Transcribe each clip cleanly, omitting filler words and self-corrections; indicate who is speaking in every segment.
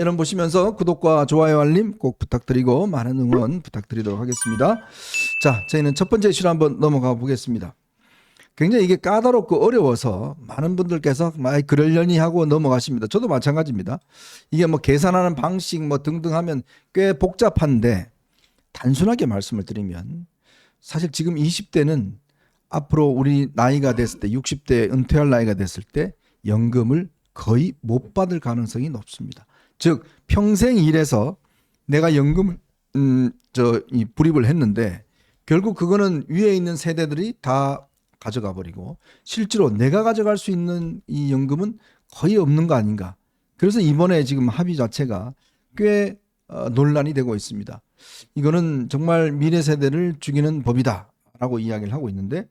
Speaker 1: 여러분 보시면서 구독과 좋아요 알림 꼭 부탁드리고 많은 응원 부탁드리도록 하겠습니다. 자, 저희는 첫 번째 이슈로 한번 넘어가 보겠습니다. 굉장히 이게 까다롭고 어려워서 많은 분들께서 막 그러려니 하고 넘어가십니다. 저도 마찬가지입니다. 이게 뭐 계산하는 방식 뭐 등등 하면 꽤 복잡한데 단순하게 말씀을 드리면 사실 지금 20대는 앞으로 우리 나이가 됐을 때 60대 은퇴할 나이가 됐을 때 연금을 거의 못 받을 가능성이 높습니다. 즉 평생 일해서 내가 연금을 불입을 했는데 결국 그거는 위에 있는 세대들이 다 가져가 버리고 실제로 내가 가져갈 수 있는 이 연금은 거의 없는 거 아닌가. 그래서 이번에 지금 합의 자체가 꽤 논란이 되고 있습니다. 이거는 정말 미래 세대를 죽이는 법이다라고 이야기를 하고 있는데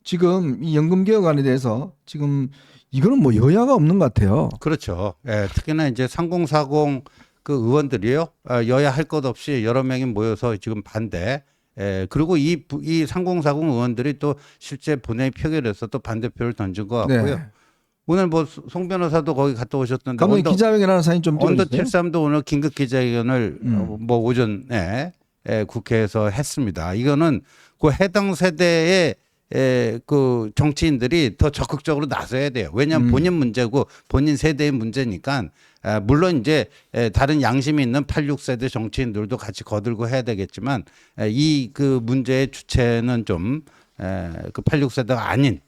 Speaker 1: 지금 이 연금 개혁안에 대해서 지금 이거는 뭐 여야가 없는 것 같아요.
Speaker 2: 그렇죠. 예, 특히나 이제 3040 그 의원들이요. 여야 할 것 없이 여러 명이 모여서 지금 반대. 예, 그리고 이 3040 의원들이 또 실제 본회의 표결에서 또 반대표를 던진 것 같고요.
Speaker 1: 네.
Speaker 2: 오늘 뭐 송 변호사도 거기 갔다 오셨던데.
Speaker 1: 감독님 기자회견하는 사진 좀
Speaker 2: 언더
Speaker 1: 띄워주세요.
Speaker 2: 73도 오늘 긴급 기자회견을 뭐 오전에 국회에서 했습니다. 이거는 그 해당 세대의 그 정치인들이 더 적극적으로 나서야 돼요. 왜냐하면 본인 문제고 본인 세대의 문제니까. 물론 이제 다른 양심이 있는 86세대 정치인들도 같이 거들고 해야 되겠지만 이 그 문제의 주체는 좀 그 86세대가 아닌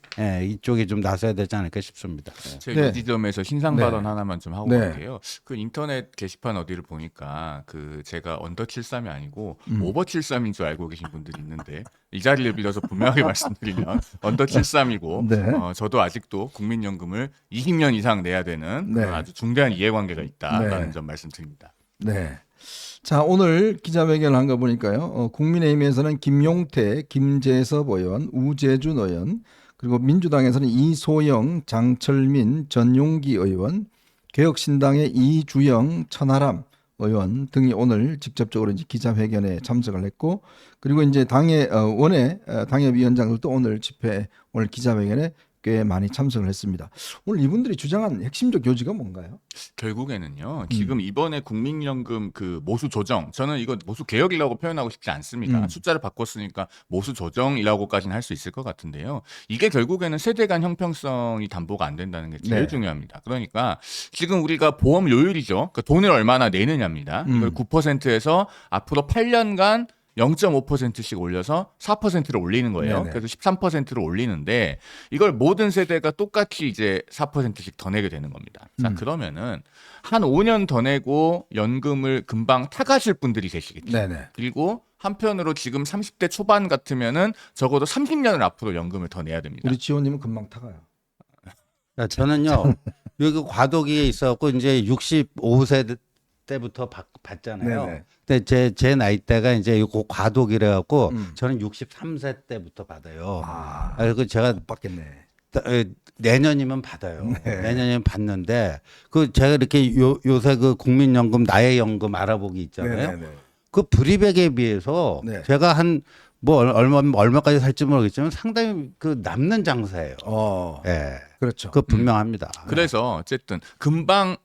Speaker 2: 이쪽이 좀 나서야 되지 않을까 싶습니다.
Speaker 3: 제가
Speaker 1: 네.
Speaker 3: 이 지점에서 신상
Speaker 1: 네.
Speaker 3: 발언 하나만 좀 하고
Speaker 1: 네.
Speaker 3: 갈게요. 그 인터넷 게시판 어디를 보니까 그 제가 언더 73이 아니고 오버 73인 줄 알고 계신 분들이 있는데 이 자리를 빌려서 분명하게 말씀드리면 언더 73이고
Speaker 1: 네.
Speaker 3: 저도 아직도 국민연금을 20년 이상 내야 되는
Speaker 1: 네.
Speaker 3: 그런 아주 중대한 이해관계가 있다라는
Speaker 1: 네.
Speaker 3: 점 말씀드립니다.
Speaker 1: 네. 자, 오늘 기자회견을 한 거 보니까요. 국민의힘에서는 김용태, 김재섭 의원, 우재준 의원, 그리고 민주당에서는 이소영, 장철민, 전용기 의원, 개혁신당의 이주영, 천하람 의원 등이 오늘 직접적으로 이제 기자회견에 참석을 했고, 그리고 이제 당의 당협위원장들도 오늘 오늘 기자회견에 꽤 많이 참석을 했습니다. 오늘 이분들이 주장한 핵심적 요지가 뭔가요?
Speaker 3: 결국에는요. 지금 이번에 국민연금 그 모수 조정, 저는 이거 모수 개혁이라고 표현하고 싶지 않습니다. 숫자를 바꿨으니까 모수 조정이라고까지는 할 수 있을 것 같은데요. 이게 결국에는 세대 간 형평성이 담보가 안 된다는 게 제일
Speaker 1: 네.
Speaker 3: 중요합니다. 그러니까 지금 우리가 보험료율이죠. 그러니까 돈을 얼마나 내느냐입니다. 이걸 9%에서 앞으로 8년간 0.5%씩 올려서 4%를 올리는 거예요.
Speaker 1: 네네.
Speaker 3: 그래서 13%를 올리는데 이걸 모든 세대가 똑같이 이제 4%씩 더 내게 되는 겁니다. 자, 그러면은 한 5년 더 내고 연금을 금방 타가실 분들이 계시겠죠.
Speaker 1: 네네.
Speaker 3: 그리고 한편으로 지금 30대 초반 같으면은 적어도 30년을 앞으로 연금을 더 내야 됩니다.
Speaker 1: 우리 지호님은 금방 타가요.
Speaker 2: 저는요. 여기 과도기에 있어갖고 이제 65세 때부터 받잖아요.
Speaker 1: 네네.
Speaker 2: 근데 제 나이대가 이제 이거 과도기래 갖고 저는 63세 때부터 받아요. 그리고 제가
Speaker 1: 못 받겠네.
Speaker 2: 내년이면 받아요.
Speaker 1: 네.
Speaker 2: 내년이면 받는데 그 제가 이렇게 요새 그 국민연금 나의 연금 알아보기 있잖아요.
Speaker 1: 네네네.
Speaker 2: 그 불입액에 비해서
Speaker 1: 네.
Speaker 2: 제가 한 뭐 얼마까지 살지 모르겠지만 상당히 그 남는 장사예요. 예.
Speaker 1: 그렇죠.
Speaker 2: 그 분명합니다.
Speaker 3: 그래서 어쨌든 금방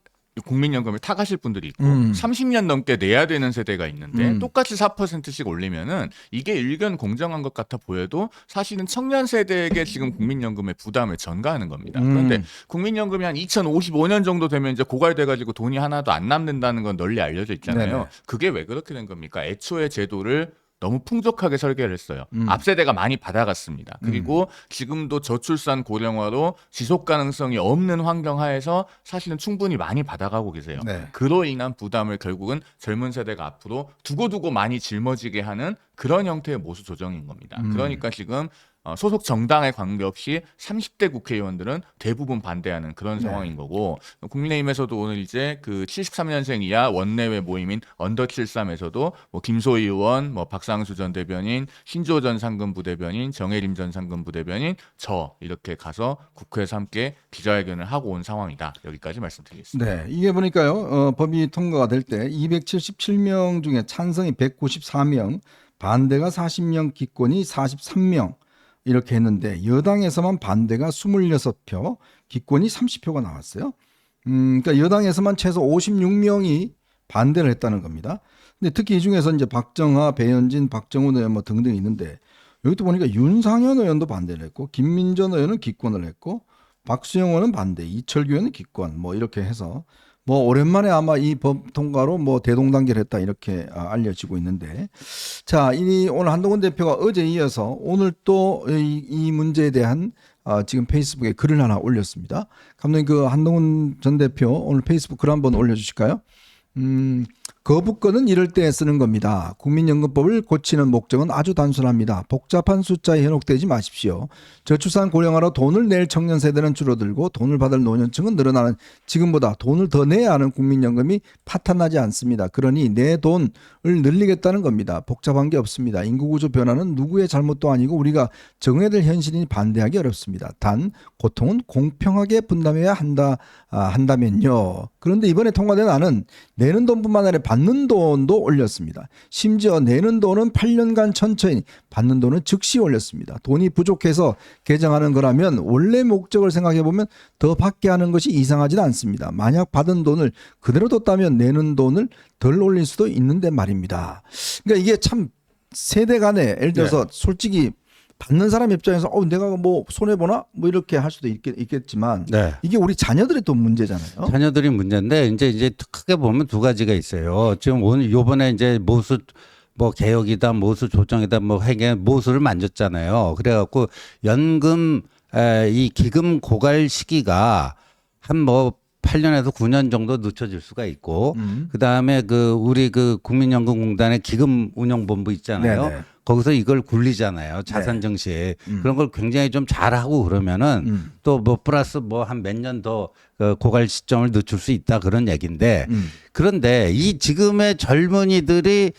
Speaker 3: 국민연금을 타가실 분들이 있고 30년 넘게 내야 되는 세대가 있는데 똑같이 4%씩 올리면은 이게 일견 공정한 것 같아 보여도 사실은 청년 세대에게 지금 국민연금의 부담을 전가하는 겁니다. 그런데 국민연금이 한 2055년 정도 되면 이제 고갈돼가지고 돈이 하나도 안 남는다는 건 널리 알려져 있잖아요.
Speaker 1: 네네.
Speaker 3: 그게 왜 그렇게 된 겁니까? 애초에 제도를 너무 풍족하게 설계를 했어요. 앞세대가 많이 받아갔습니다. 그리고 지금도 저출산 고령화로 지속 가능성이 없는 환경 하에서 사실은 충분히 많이 받아가고 계세요.
Speaker 1: 네.
Speaker 3: 그로 인한 부담을 결국은 젊은 세대가 앞으로 두고두고 많이 짊어지게 하는 그런 형태의 모수 조정인 겁니다. 그러니까 지금 소속 정당에 관계없이 30대 국회의원들은 대부분 반대하는 그런 상황인 거고 국민의힘에서도 오늘 이제 그 73년생 이하 원내외 모임인 언더 73에서도 뭐 김소희 의원, 뭐 박상수 전 대변인, 신조 전 상근부 대변인, 정혜림 전 상근부 대변인, 저 이렇게 가서 국회에서 함께 기자회견을 하고 온 상황이다. 여기까지 말씀드리겠습니다.
Speaker 1: 네, 이게 보니까요. 법이 통과가 될 때 277명 중에 찬성이 194명, 반대가 40명, 기권이 43명 이렇게 했는데 여당에서만 반대가 26표, 기권이 30표가 나왔어요. 그러니까 여당에서만 최소 56명이 반대를 했다는 겁니다. 근데 특히 이 중에서 이제 박정하, 배현진, 박정훈 의원 뭐 등등 있는데 여기 또 보니까 윤상현 의원도 반대를 했고 김민전 의원은 기권을 했고 박수영 의원은 반대, 이철규 의원은 기권 뭐 이렇게 해서 뭐 오랜만에 아마 이 법 통과로 뭐 대동단결했다 이렇게 알려지고 있는데 자, 이 오늘 한동훈 대표가 어제 이어서 오늘 또 이 문제에 대한 지금 페이스북에 글을 하나 올렸습니다. 감독님 그 한동훈 전 대표 오늘 페이스북 글 한번 올려주실까요? 거부권은 이럴 때 쓰는 겁니다. 국민연금법을 고치는 목적은 아주 단순합니다. 복잡한 숫자에 현혹되지 마십시오. 저출산 고령화로 돈을 낼 청년 세대는 줄어들고 돈을 받을 노년층은 늘어나는 지금보다 돈을 더 내야 하는 국민연금이 파탄나지 않습니다. 그러니 내 돈을 늘리겠다는 겁니다. 복잡한 게 없습니다. 인구구조 변화는 누구의 잘못도 아니고 우리가 정해야 될 현실이니 반대하기 어렵습니다. 단 고통은 공평하게 분담해야 한다면요. 그런데 이번에 통과된 안은 내는 돈뿐만 아니라 받는 돈도 올렸습니다. 심지어 내는 돈은 8년간 천천히 받는 돈은 즉시 올렸습니다. 돈이 부족해서 개정하는 거라면 원래 목적을 생각해 보면 더 받게 하는 것이 이상하지는 않습니다. 만약 받은 돈을 그대로 뒀다면 내는 돈을 덜 올릴 수도 있는데 말입니다. 그러니까 이게 참 세대 간에 예를 들어서 솔직히 받는 사람 입장에서 내가 뭐 손해 보나 뭐 이렇게 할 수도 있겠지만 이게 우리 자녀들의 또 문제잖아요.
Speaker 2: 자녀들이 문제인데 이제 크게 보면 두 가지가 있어요. 지금 오늘 요번에 이제 모수 뭐 개혁이다, 모수 조정이다, 뭐 회계 모수를 만졌잖아요. 그래갖고 연금 이 기금 고갈 시기가 한 뭐 8년에서 9년 정도 늦춰질 수가 있고, 그 다음에 우리 국민연금공단의 기금운용본부 있잖아요.
Speaker 1: 네네.
Speaker 2: 거기서 이걸 굴리잖아요. 자산 증시. 그런 걸 굉장히 좀 잘하고 그러면은 또 뭐 플러스 뭐 한 몇 년 더 고갈 시점을 늦출 수 있다 그런 얘기인데 그런데 이 지금의 젊은이들이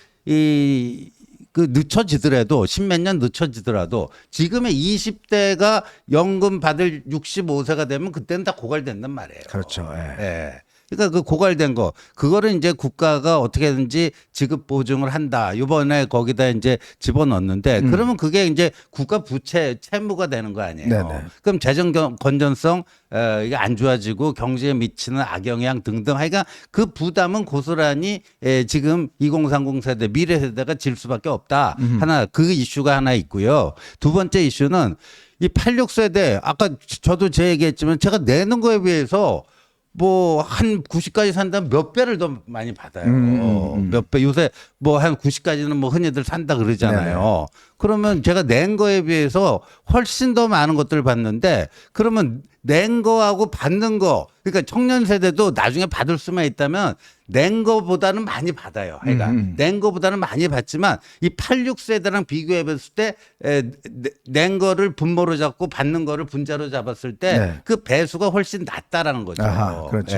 Speaker 2: 늦춰지더라도 십몇 년 늦춰지더라도 지금의 20대가 연금 받을 65세가 되면 그때는 다 고갈된단 말이에요.
Speaker 1: 그렇죠.
Speaker 2: 예. 그러니까 그 고갈된 거 그거를 이제 국가가 어떻게든지 지급 보증을 한다. 이번에 거기다 이제 집어넣는데 그러면 그게 이제 국가 부채 채무가 되는 거 아니에요.
Speaker 1: 네네.
Speaker 2: 그럼 재정 건전성 이게 안 좋아지고 경제에 미치는 악영향 등등 하여간 그 부담은 고스란히 지금 2030 세대 미래 세대가 질 수밖에 없다. 하나 그 이슈가 하나 있고요. 두 번째 이슈는 이 86세대 아까 저도 제 얘기했지만 제가 내는 거에 비해서 뭐 한 90까지 산다면 몇 배를 더 많이 받아요. 몇 배. 요새 뭐 한 90까지는 뭐 흔히들 산다 그러잖아요.
Speaker 1: 네네.
Speaker 2: 그러면 제가 낸 거에 비해서 훨씬 더 많은 것들을 받는데 그러면 낸 거하고 받는 거 그러니까 청년 세대도 나중에 받을 수만 있다면 낸 거보다는 많이 받아요. 그러니까 낸 거보다는 많이 받지만 이 86세대랑 비교해 봤을 때 낸 거를 분모로 잡고 받는 거를 분자로 잡았을 때 그 배수가 훨씬 낮다라는 거죠.
Speaker 1: 아하, 그렇죠.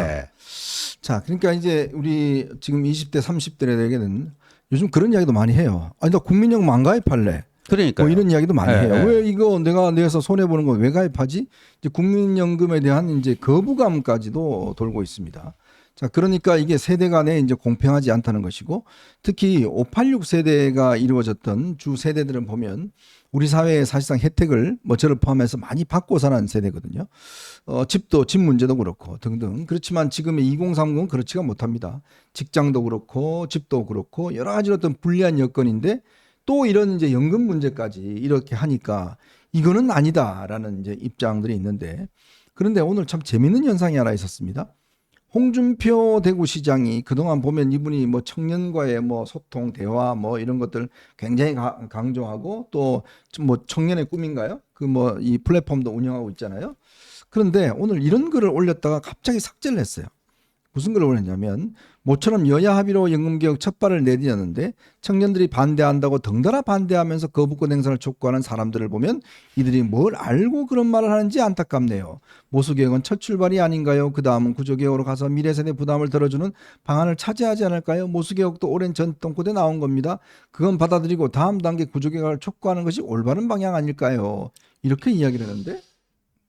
Speaker 1: 자, 그러니까 이제 우리 지금 20대, 30대에게는 요즘 그런 이야기도 많이 해요. 나 국민연금 안 가입할래.
Speaker 2: 그러니까
Speaker 1: 뭐 이런 이야기도 많이 해요. 왜 이거 내가 내서 손해 보는 거 왜 가입하지? 이제 국민연금에 대한 이제 거부감까지도 돌고 있습니다. 자, 그러니까 이게 세대 간에 이제 공평하지 않다는 것이고 특히 586 세대가 이루어졌던 주 세대들은 보면 우리 사회의 사실상 혜택을 뭐 저를 포함해서 많이 받고 사는 세대거든요. 집도 집 문제도 그렇고 등등. 그렇지만 지금의 2030은 그렇지가 못합니다. 직장도 그렇고 집도 그렇고 여러 가지 어떤 불리한 여건인데 또 이런 이제 연금 문제까지 이렇게 하니까 이거는 아니다라는 이제 입장들이 있는데 그런데 오늘 참 재밌는 현상이 하나 있었습니다. 홍준표 대구시장이 그동안 보면 이분이 뭐 청년과의 뭐 소통, 대화 뭐 이런 것들 굉장히 강조하고 또 뭐 청년의 꿈인가요? 그 뭐 이 플랫폼도 운영하고 있잖아요. 그런데 오늘 이런 글을 올렸다가 갑자기 삭제를 했어요. 무슨 글을 올렸냐면 모처럼 여야 합의로 연금개혁 첫 발을 내디뎠는데 청년들이 반대한다고 덩달아 반대하면서 거부권 행사를 촉구하는 사람들을 보면 이들이 뭘 알고 그런 말을 하는지 안타깝네요. 모수개혁은 첫 출발이 아닌가요? 그 다음은 구조개혁으로 가서 미래세대 부담을 덜어주는 방안을 차지하지 않을까요? 모수개혁도 오랜 전통코드에 나온 겁니다. 그건 받아들이고 다음 단계 구조개혁을 촉구하는 것이 올바른 방향 아닐까요? 이렇게 이야기를 했는데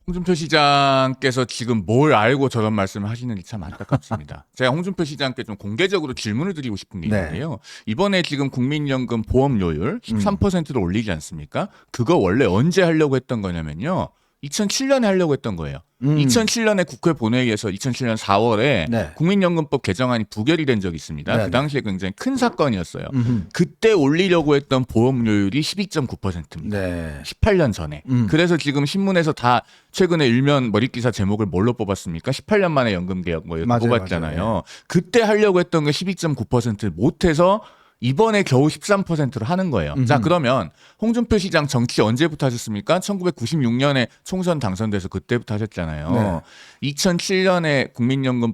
Speaker 3: 홍준표 시장께서 지금 뭘 알고 저런 말씀을 하시는지 참 안타깝습니다. 제가 홍준표 시장께 좀 공개적으로 질문을 드리고 싶은 게 있는데요. 이번에 지금 국민연금 보험료율 13%를 올리지 않습니까? 그거 원래 언제 하려고 했던 거냐면요. 2007년에 하려고 했던 거예요. 2007년에 국회 본회의에서 2007년 4월에
Speaker 1: 네.
Speaker 3: 국민연금법 개정안이 부결이 된 적이 있습니다.
Speaker 1: 네,
Speaker 3: 그 당시에 굉장히 큰 사건이었어요. 그때 올리려고 했던 보험료율이 12.9%입니다.
Speaker 1: 네.
Speaker 3: 18년 전에. 그래서 지금 신문에서 다 최근에 일면 머릿기사 제목을 뭘로 뽑았습니까? 18년 만에 연금개혁 뭐 이렇게
Speaker 1: 맞아요,
Speaker 3: 뽑았잖아요.
Speaker 1: 맞아요.
Speaker 3: 그때 하려고 했던 게 12.9%를 못해서 이번에 겨우 13%를 하는 거예요. 자, 그러면 홍준표 시장 정치 언제부터 하셨습니까? 1996년에 총선 당선돼서 그때부터 하셨잖아요. 2007년에 국민연금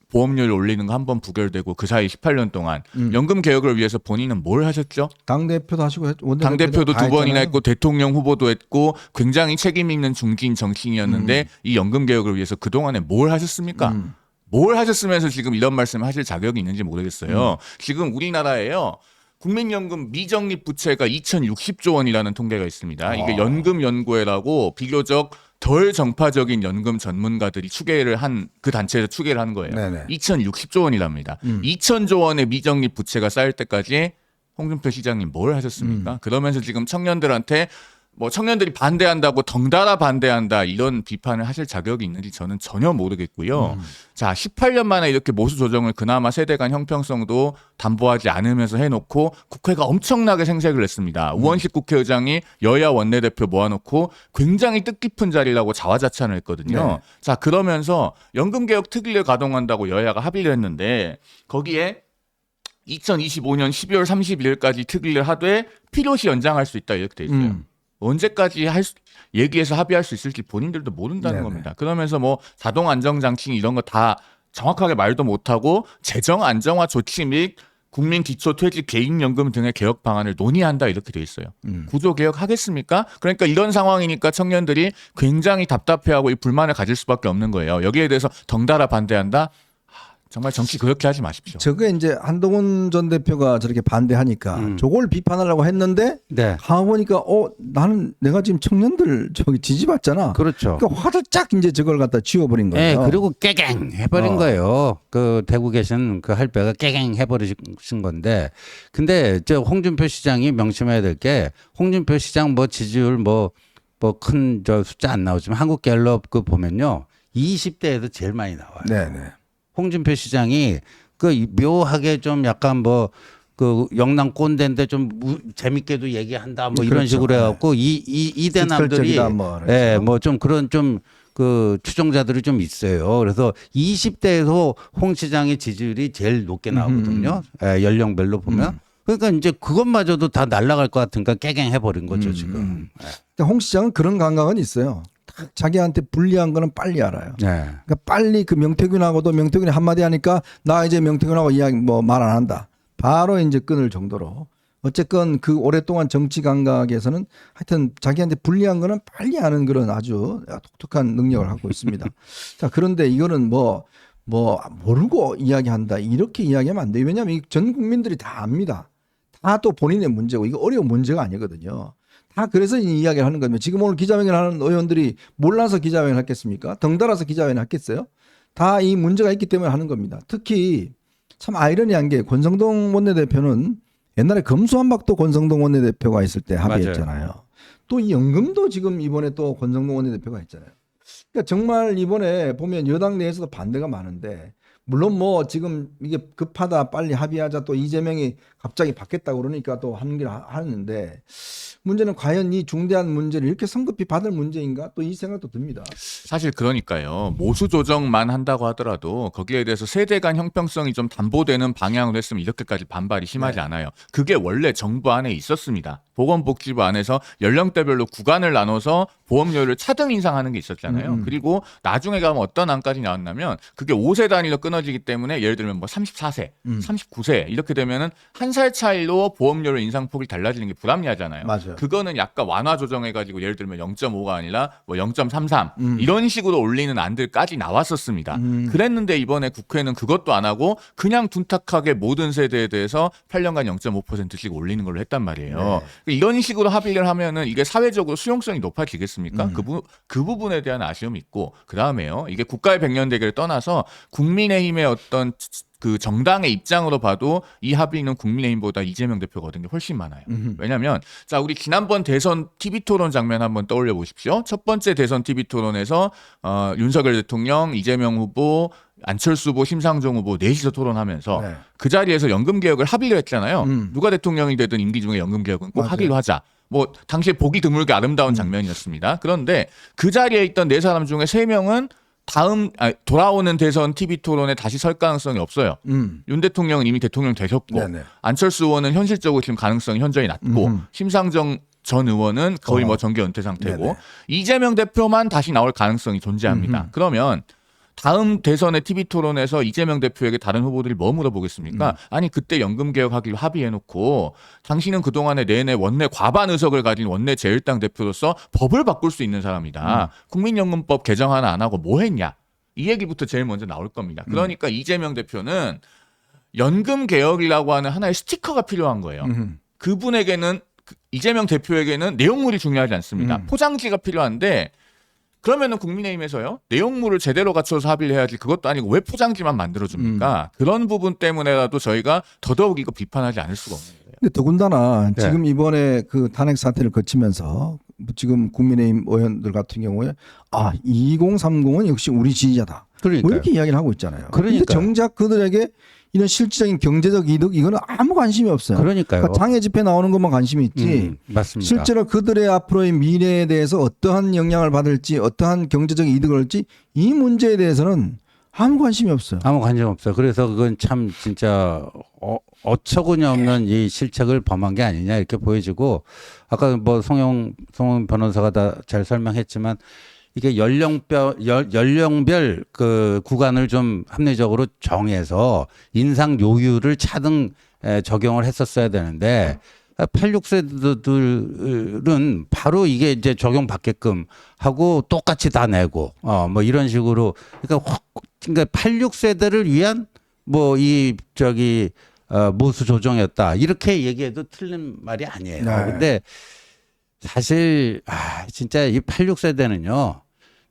Speaker 3: 보험료를 올리는 거 한 번 부결되고 그 사이 18년 동안 연금 개혁을 위해서 본인은 뭘 하셨죠?
Speaker 1: 당대표도 하시고
Speaker 3: 당대표도
Speaker 1: 다
Speaker 3: 2번이나
Speaker 1: 했잖아요.
Speaker 3: 했고 대통령 후보도 했고 굉장히 책임 있는 중진 정치인이었는데 이 연금 개혁을 위해서 그동안에 뭘 하셨습니까? 뭘 하셨으면서 지금 이런 말씀을 하실 자격이 있는지 모르겠어요. 지금 우리나라에요. 국민연금 미적립 부채가 2,060조 원이라는 통계가 있습니다. 이게 연금연구회라고 비교적 덜 정파적인 연금 전문가들이 추계를 한 그 단체에서 추계를 한 거예요.
Speaker 1: 네네.
Speaker 3: 2,060조 원이랍니다. 2,000조 원의 미적립 부채가 쌓일 때까지 홍준표 시장님 뭘 하셨습니까? 그러면서 지금 청년들한테 뭐 청년들이 반대한다고 덩달아 반대한다 이런 비판을 하실 자격이 있는지 저는 전혀 모르겠고요. 자, 18년 만에 이렇게 모수 조정을 그나마 세대 간 형평성도 담보하지 않으면서 해놓고 국회가 엄청나게 생색을 냈습니다. 우원식 국회의장이 여야 원내대표 모아놓고 굉장히 뜻깊은 자리라고 자화자찬을 했거든요.
Speaker 1: 네.
Speaker 3: 자, 그러면서 연금개혁 특위를 가동한다고 여야가 합의를 했는데 거기에 2025년 12월 31일까지 특위를 하되 필요시 연장할 수 있다 이렇게 돼 있어요. 언제까지 얘기해서 합의할 수 있을지 본인들도 모른다는
Speaker 1: 네네.
Speaker 3: 겁니다. 그러면서 뭐 자동 안정 장치 이런 거 다 정확하게 말도 못하고 재정 안정화 조치 및 국민 기초 퇴직 개인연금 등의 개혁 방안을 논의한다 이렇게 돼 있어요. 구조 개혁하겠습니까? 그러니까 이런 상황이니까 청년들이 굉장히 답답해하고 이 불만을 가질 수밖에 없는 거예요. 여기에 대해서 덩달아 반대한다. 정말 정치 그렇게 하지 마십시오.
Speaker 1: 저게 이제 한동훈 전 대표가 저렇게 반대하니까 저걸 비판하려고 했는데
Speaker 2: 네.
Speaker 1: 가보니까 나는 내가 지금 청년들 저기 지지받잖아.
Speaker 2: 그렇죠.
Speaker 1: 그러니까 화들짝 이제 저걸 갖다 지워버린
Speaker 2: 네,
Speaker 1: 거예요.
Speaker 2: 그리고 깨갱 해버린 거예요. 그 대구 계신 그 할배가 깨갱 해버리신 건데, 근데 저 홍준표 시장이 명심해야 될 게 홍준표 시장 뭐 지지율 뭐 큰 저 숫자 안 나오지만 한국갤럽 그 보면요 20대에도 제일 많이 나와요.
Speaker 1: 네네.
Speaker 2: 홍준표 시장이 그 묘하게 좀 약간 뭐 그 영남 꼰대인데 좀 재밌게도 얘기한다 뭐 이런
Speaker 1: 그렇죠.
Speaker 2: 식으로 해갖고 이 대남들이
Speaker 1: 직설적이다 뭐 그렇죠.
Speaker 2: 예, 뭐 좀 그런 좀 그 추종자들이 좀 있어요. 그래서 20대에서 홍 시장의 지지율이 제일 높게 나오거든요. 예, 연령별로 보면. 그러니까 이제 그것마저도 다 날아갈 것 같으니까 깨갱 해버린 거죠 지금.
Speaker 1: 근데 홍 시장은 그런 감각은 있어요. 딱 자기한테 불리한 거는 빨리 알아요.
Speaker 2: 네.
Speaker 1: 그러니까 빨리 그 명태균하고도 명태균이 한마디 하니까 나 이제 명태균하고 이야기 뭐 말 안 한다. 바로 이제 끊을 정도로. 어쨌건 그 오랫동안 정치 감각에서는 하여튼 자기한테 불리한 거는 빨리 아는 그런 아주 독특한 능력을 갖고 있습니다. 자, 그런데 이거는 뭐 모르고 이야기한다. 이렇게 이야기하면 안 돼요. 왜냐하면 전 국민들이 다 압니다. 다 또 본인의 문제고 이거 어려운 문제가 아니거든요. 다 그래서 이 이야기를 하는 겁니다. 지금 오늘 기자회견 하는 의원들이 몰라서 기자회견 했겠습니까? 덩달아서 기자회견 했겠어요? 다 이 문제가 있기 때문에 하는 겁니다. 특히 참 아이러니한 게 권성동 원내대표는 옛날에 검수한박도 권성동 원내대표가 있을 때 합의했잖아요. 또 이 연금도 지금 이번에 또 권성동 원내대표가 했잖아요. 그러니까 정말 이번에 보면 여당 내에서도 반대가 많은데 물론 뭐 지금 이게 급하다 빨리 합의하자 또 이재명이 갑자기 받겠다고 그러니까 또 하는 길 하는데 문제는 과연 이 중대한 문제를 이렇게 성급히 받을 문제인가 또 이 생각도 듭니다.
Speaker 3: 사실 그러니까요. 모수 조정만 한다고 하더라도 거기에 대해서 세대 간 형평성이 좀 담보되는 방향으로 했으면 이렇게까지 반발이 심하지 않아요. 그게 원래 정부 안에 있었습니다. 보건복지부 안에서 연령대별로 구간을 나눠서 보험료를 차등 인상하는 게 있었잖아요. 그리고 나중에 가면 어떤 안까지 나왔냐면 그게 5세 단위로 끊어지기 때문에 예를 들면 뭐 34세, 39세 이렇게 되면은 한 살 차이로 보험료를 인상폭이 달라지는 게 불합리하잖아요.
Speaker 1: 맞아요.
Speaker 3: 그거는 약간 완화 조정해가지고 예를 들면 0.5가 아니라 뭐 0.33 이런 식으로 올리는 안들까지 나왔었습니다. 그랬는데 이번에 국회는 그것도 안 하고 그냥 둔탁하게 모든 세대에 대해서 8년간 0.5%씩 올리는 걸로 했단 말이에요.
Speaker 1: 네.
Speaker 3: 이런 식으로 합의를 하면은 이게 사회적으로 수용성이 높아지겠습니까? 그 부분에 대한 아쉬움이 있고 그 다음에요. 이게 국가의 백년 대결을 떠나서 국민의 국민의힘의 어떤 그 정당의 입장으로 봐도 이 합의는 국민의힘보다 이재명 대표가 얻은 게 훨씬 많아요. 왜냐하면 자 우리 지난번 대선 TV 토론 장면 한번 떠올려 보십시오. 첫 번째 대선 TV 토론에서 윤석열 대통령, 이재명 후보, 안철수 후보, 심상정 후보 넷이서 토론하면서
Speaker 1: 네.
Speaker 3: 그 자리에서 연금 개혁을 합의를 했잖아요. 누가 대통령이 되든 임기 중에 연금 개혁은 꼭
Speaker 1: 맞아요.
Speaker 3: 하기로 하자. 뭐 당시에 보기 드물게 아름다운 장면이었습니다. 그런데 그 자리에 있던 네 사람 중에 세 명은 돌아오는 대선 TV 토론에 다시 설 가능성이 없어요. 윤 대통령은 이미 대통령 되셨고
Speaker 1: 네네.
Speaker 3: 안철수 의원은 현실적으로 지금 가능성이 현저히 낮고 심상정 전 의원은 거의 뭐 정계 은퇴 상태고
Speaker 1: 네네.
Speaker 3: 이재명 대표만 다시 나올 가능성이 존재합니다. 그러면 다음 대선의 TV 토론에서 이재명 대표에게 다른 후보들이 뭐 물어보겠습니까? 아니 그때 연금 개혁하기로 합의해놓고 당신은 그동안에 내내 원내 과반 의석을 가진 원내 제1당 대표로서 법을 바꿀 수 있는 사람이다. 국민연금법 개정 하나 안 하고 뭐 했냐? 이 얘기부터 제일 먼저 나올 겁니다. 그러니까 이재명 대표는 연금 개혁이라고 하는 하나의 스티커가 필요한 거예요. 그분에게는 이재명 대표에게는 내용물이 중요하지 않습니다. 포장지가 필요한데 그러면은 국민의힘에서요 내용물을 제대로 갖춰서 합의를 해야지 그것도 아니고 왜 포장지만 만들어줍니까? 그런 부분 때문에라도 저희가 더더욱 이거 비판하지 않을 수가 없는 거예요.
Speaker 1: 근데 더군다나
Speaker 2: 네.
Speaker 1: 지금 이번에 그 탄핵 사태를 거치면서 지금 국민의힘 의원들 같은 경우에 2030은 역시 우리 지지자다. 뭐
Speaker 2: 그러니까요.
Speaker 1: 이렇게 이야기를 하고 있잖아요. 그런데
Speaker 2: 그러니까요.
Speaker 1: 정작 그들에게 이런 실질적인 경제적 이득 이거는 아무 관심이 없어요.
Speaker 2: 그러니까요.
Speaker 1: 장애 집회 나오는 것만 관심이 있지.
Speaker 2: 맞습니다.
Speaker 1: 실제로 그들의 앞으로의 미래에 대해서 어떠한 영향을 받을지 어떠한 경제적 이득을 얻을지 이 문제에 대해서는 아무 관심이 없어요.
Speaker 2: 아무 관심 없어요. 그래서 그건 참 진짜 어처구니 없는 이 실책을 범한 게 아니냐 이렇게 보여지고 아까 뭐 송영 변호사가 다 잘 설명했지만 이게 연령별 그 구간을 좀 합리적으로 정해서 인상 요율을 차등 적용을 했었어야 되는데 86세들은 바로 이게 이제 적용받게끔 하고 똑같이 다 내고 뭐 이런 식으로 그러니까 86세대를 위한 뭐 이 모수 조정이었다 이렇게 얘기해도 틀린 말이 아니에요.
Speaker 1: 네.
Speaker 2: 근데 사실 진짜 이 86세대는요.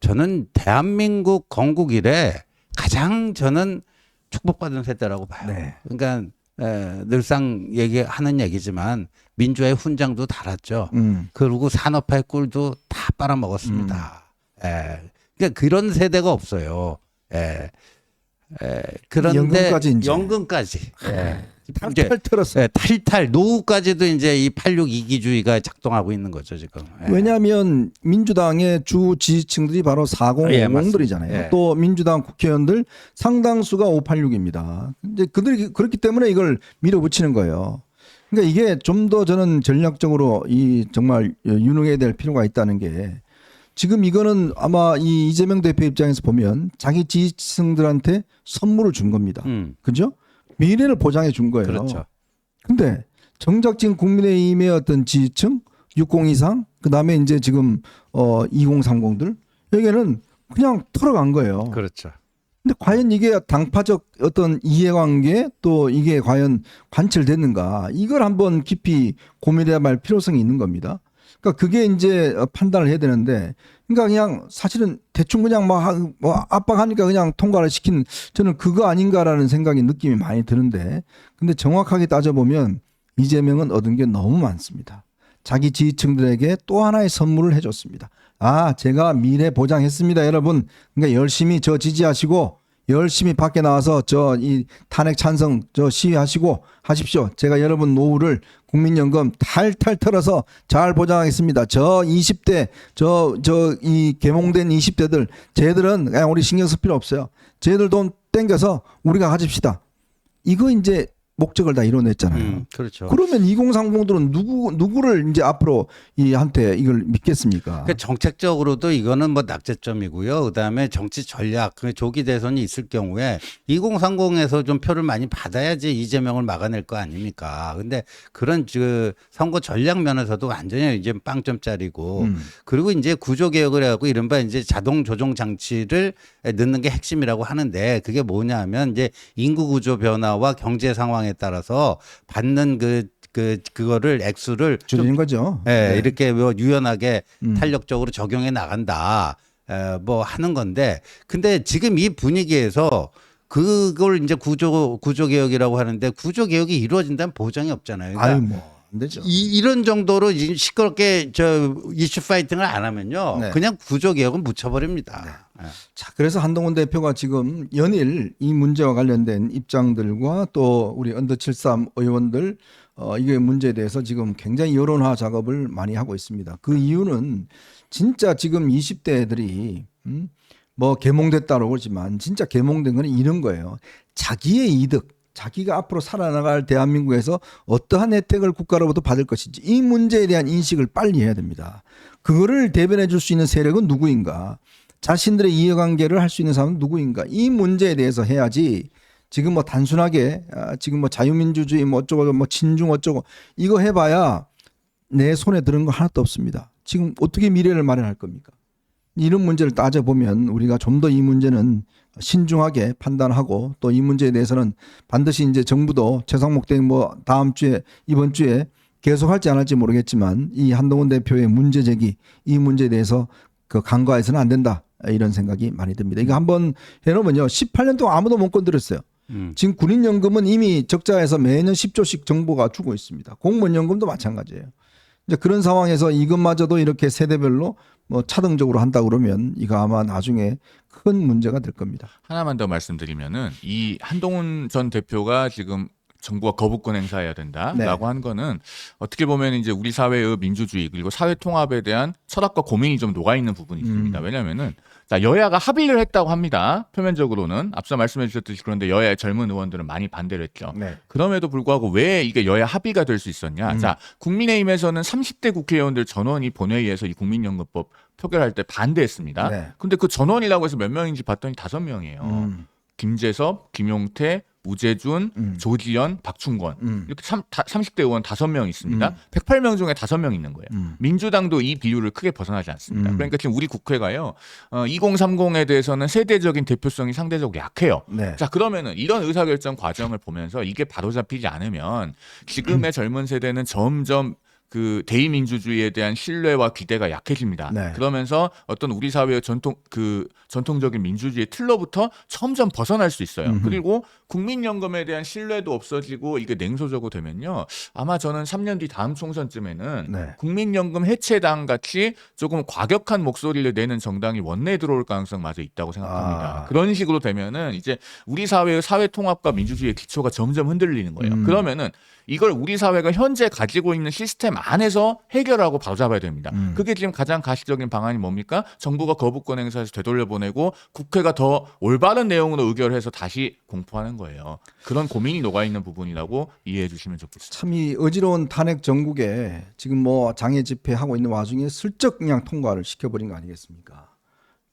Speaker 2: 저는 대한민국 건국 이래 가장 저는 축복받은 세대라고 봐요.
Speaker 1: 네.
Speaker 2: 그러니까 늘상 얘기하는 얘기지만 민주화의 훈장도 달았죠. 그리고 산업화의 꿀도 다 빨아먹었습니다. 그러니까 그런 세대가 없어요. 그런데
Speaker 1: 연금까지 이제.
Speaker 2: 연금까지.
Speaker 1: 탈탈 털었어요.
Speaker 2: 탈탈 노후까지도 이제 이 86 이기주의가 작동하고 있는 거죠 지금.
Speaker 1: 왜냐하면 민주당의 주 지지층들이 바로 4050들이잖아요.
Speaker 2: 예.
Speaker 1: 또 민주당 국회의원들 상당수가 586입니다. 이제 그들이 그렇기 때문에 이걸 밀어붙이는 거예요. 그러니까 이게 좀 더 저는 전략적으로 이 정말 유능해야 될 필요가 있다는 게 지금 이거는 아마 이 이재명 대표 입장에서 보면 자기 지지층들한테 선물을 준 겁니다. 그죠? 미래를 보장해 준 거예요.
Speaker 2: 그렇죠.
Speaker 1: 근데 정작 지금 국민의힘의 어떤 지지층 60 이상 그다음에 이제 지금 2030들 여기에는 그냥 털어간 거예요.
Speaker 2: 그렇죠.
Speaker 1: 근데 과연 이게 당파적 어떤 이해관계 또 이게 과연 관철됐는가 이걸 한번 깊이 고민해야 할 필요성이 있는 겁니다. 그러니까 그게 이제 판단을 해야 되는데 그러니까 그냥 사실은 대충 그냥 뭐 압박하니까 그냥 통과를 시킨 저는 그거 아닌가라는 생각이 느낌이 많이 드는데 근데 정확하게 따져보면 이재명은 얻은 게 너무 많습니다. 자기 지지층들에게 또 하나의 선물을 해줬습니다. 제가 미래 보장했습니다, 여러분. 그러니까 열심히 저 지지하시고 열심히 밖에 나와서 저 이 탄핵 찬성 저 시위하시고 하십시오. 제가 여러분 노후를 국민연금 탈탈 털어서 잘 보장하겠습니다. 저 20대 저 이 계몽된 20대들 쟤들은 그냥 우리 신경 쓸 필요 없어요. 쟤들 돈 땡겨서 우리가 가집시다. 이거 이제 목적을 다 이뤄냈잖아요.
Speaker 2: 그렇죠.
Speaker 1: 그러면 2030들은 누구를 이제 앞으로 한테 이걸 믿겠습니까?
Speaker 2: 그러니까 정책적으로도 이거는 뭐 낙제점이고요. 그다음에 정치 전략, 조기 대선이 있을 경우에 2030에서 좀 표를 많이 받아야지 이재명을 막아낼 거 아닙니까? 근데 그런 선거 전략 면에서도 완전히 이제 빵점짜리고 그리고 이제 구조 개혁을 하고 이른바 이제 자동 조정 장치를 넣는 게 핵심이라고 하는데 그게 뭐냐면 이제 인구 구조 변화와 경제 상황에 따라서 받는 그거를 액수를
Speaker 1: 줄이는 거죠.
Speaker 2: 이렇게 뭐 유연하게 탄력적으로 적용해 나간다. 뭐 하는 건데 근데 지금 이 분위기에서 그걸 이제 구조 개혁이라고 하는데 구조 개혁이 이루어진다는 보장이 없잖아요. 그러니까
Speaker 1: 아유 뭐 안 되죠.
Speaker 2: 이런 정도로 지금 시끄럽게 저 이슈 파이팅을 안 하면요.
Speaker 1: 네.
Speaker 2: 그냥 구조 개혁은 묻혀버립니다. 네.
Speaker 1: 자, 그래서 한동훈 대표가 지금 연일 이 문제와 관련된 입장들과 또 우리 언더73 의원들 이게 문제에 대해서 지금 굉장히 여론화 작업을 많이 하고 있습니다. 그 이유는 진짜 지금 20대 애들이 뭐 계몽됐다고 그러지만 진짜 계몽된 건 이런 거예요. 자기의 이득, 자기가 앞으로 살아나갈 대한민국에서 어떠한 혜택을 국가로부터 받을 것인지 이 문제에 대한 인식을 빨리 해야 됩니다. 그거를 대변해 줄 수 있는 세력은 누구인가? 자신들의 이해관계를 할 수 있는 사람은 누구인가? 이 문제에 대해서 해야지 지금 뭐 단순하게 지금 뭐 자유민주주의 뭐 어쩌고 뭐 친중 어쩌고 이거 해봐야 내 손에 드는 거 하나도 없습니다. 지금 어떻게 미래를 마련할 겁니까? 이런 문제를 따져보면 우리가 좀 더 이 문제는 신중하게 판단하고 또 이 문제에 대해서는 반드시 이제 정부도 최상목 대행 뭐 다음 주에 이번 주에 계속할지 안 할지 모르겠지만 이 한동훈 대표의 문제 제기 이 문제에 대해서 그 간과해서는 안 된다 이런 생각이 많이 듭니다. 이거 한번 해놓으면요 18년 동안 아무도 못 건드렸어요. 지금 군인연금은 이미 적자에서 매년 10조씩 정부가 주고 있습니다. 공무원연금도 마찬가지예요. 이제 그런 상황에서 이것마저도 이렇게 세대별로 뭐 차등적으로 한다 그러면 이거 아마 나중에 큰 문제가 될 겁니다.
Speaker 3: 하나만 더 말씀드리면은 이 한동훈 전 대표가 지금 정부가 거부권 행사해야 된다라고
Speaker 1: 네.
Speaker 3: 한 거는 어떻게 보면 이제 우리 사회의 민주주의 그리고 사회 통합에 대한 철학과 고민이 좀 녹아 있는 부분이 있습니다. 왜냐하면은 자, 여야가 합의를 했다고 합니다. 표면적으로는 앞서 말씀해 주셨듯이 그런데 여야의 젊은 의원들은 많이 반대를 했죠.
Speaker 1: 네.
Speaker 3: 그럼에도 불구하고 왜 이게 여야 합의가 될 수 있었냐? 자, 국민의힘에서는 30대 국회의원들 전원이 본회의에서 이 국민연금법 표결할 때 반대했습니다.
Speaker 1: 네.
Speaker 3: 근데 그 전원이라고 해서 몇 명인지 봤더니 5명이에요. 김재섭, 김용태, 우재준, 조지현, 박충권 이렇게 30대 의원 5명 있습니다. 108명 중에 5명 있는 거예요. 민주당도 이 비율을 크게 벗어나지 않습니다. 그러니까 지금 우리 국회가요 2030에 대해서는 세대적인 대표성이 상대적으로 약해요.
Speaker 1: 네.
Speaker 3: 자 그러면은 이런 의사결정 과정을 보면서 이게 바로잡히지 않으면 지금의 젊은 세대는 점점 그 대의민주주의에 대한 신뢰와 기대가 약해집니다.
Speaker 1: 네.
Speaker 3: 그러면서 어떤 우리 사회의 전통적인 민주주의 틀로부터 점점 벗어날 수 있어요. 그리고 국민연금에 대한 신뢰도 없어지고 이게 냉소적으로 되면요. 아마 저는 3년 뒤 다음 총선쯤에는
Speaker 1: 네.
Speaker 3: 국민연금 해체당 같이 조금 과격한 목소리를 내는 정당이 원내에 들어올 가능성마저 있다고 생각합니다. 그런 식으로 되면은 이제 우리 사회의 사회 통합과 민주주의의 기초가 점점 흔들리는 거예요. 그러면은 이걸 우리 사회가 현재 가지고 있는 시스템 안에서 해결하고 바로잡아야 됩니다. 그게 지금 가장 가시적인 방안이 뭡니까? 정부가 거부권 행사해서 되돌려보내고 국회가 더 올바른 내용으로 의결해서 다시 공포하는 거예요. 그런 고민이 녹아있는 부분이라고 이해해 주시면 좋겠습니다.
Speaker 1: 참 이 어지러운 탄핵 정국에 지금 뭐 장애 집회하고 있는 와중에 슬쩍 그냥 통과를 시켜버린 거 아니겠습니까?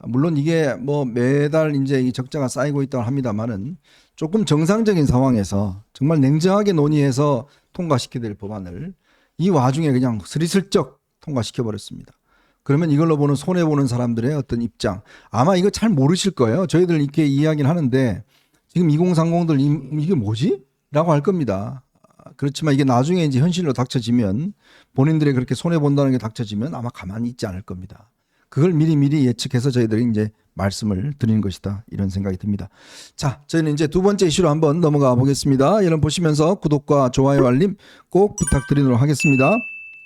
Speaker 1: 물론 이게 뭐 매달 이제 이 적자가 쌓이고 있다고 합니다만은 조금 정상적인 상황에서 정말 냉정하게 논의해서 통과시켜야 될 법안을 이 와중에 그냥 스리슬쩍 통과시켜 버렸습니다. 그러면 이걸로 보는 손해보는 사람들의 어떤 입장 아마 이거 잘 모르실 거예요. 저희들 이렇게 이야기를 하는데 지금 2030들 이게 뭐지? 라고 할 겁니다. 그렇지만 이게 나중에 이제 현실로 닥쳐지면 본인들이 그렇게 손해본다는 게 닥쳐지면 아마 가만히 있지 않을 겁니다. 그걸 미리 예측해서 저희들이 이제 말씀을 드리는 것이다 이런 생각이 듭니다. 자, 저희는 이제 두 번째 이슈로 한번 넘어가 보겠습니다. 여러분 보시면서 구독과 좋아요 알림 꼭 부탁드리도록 하겠습니다.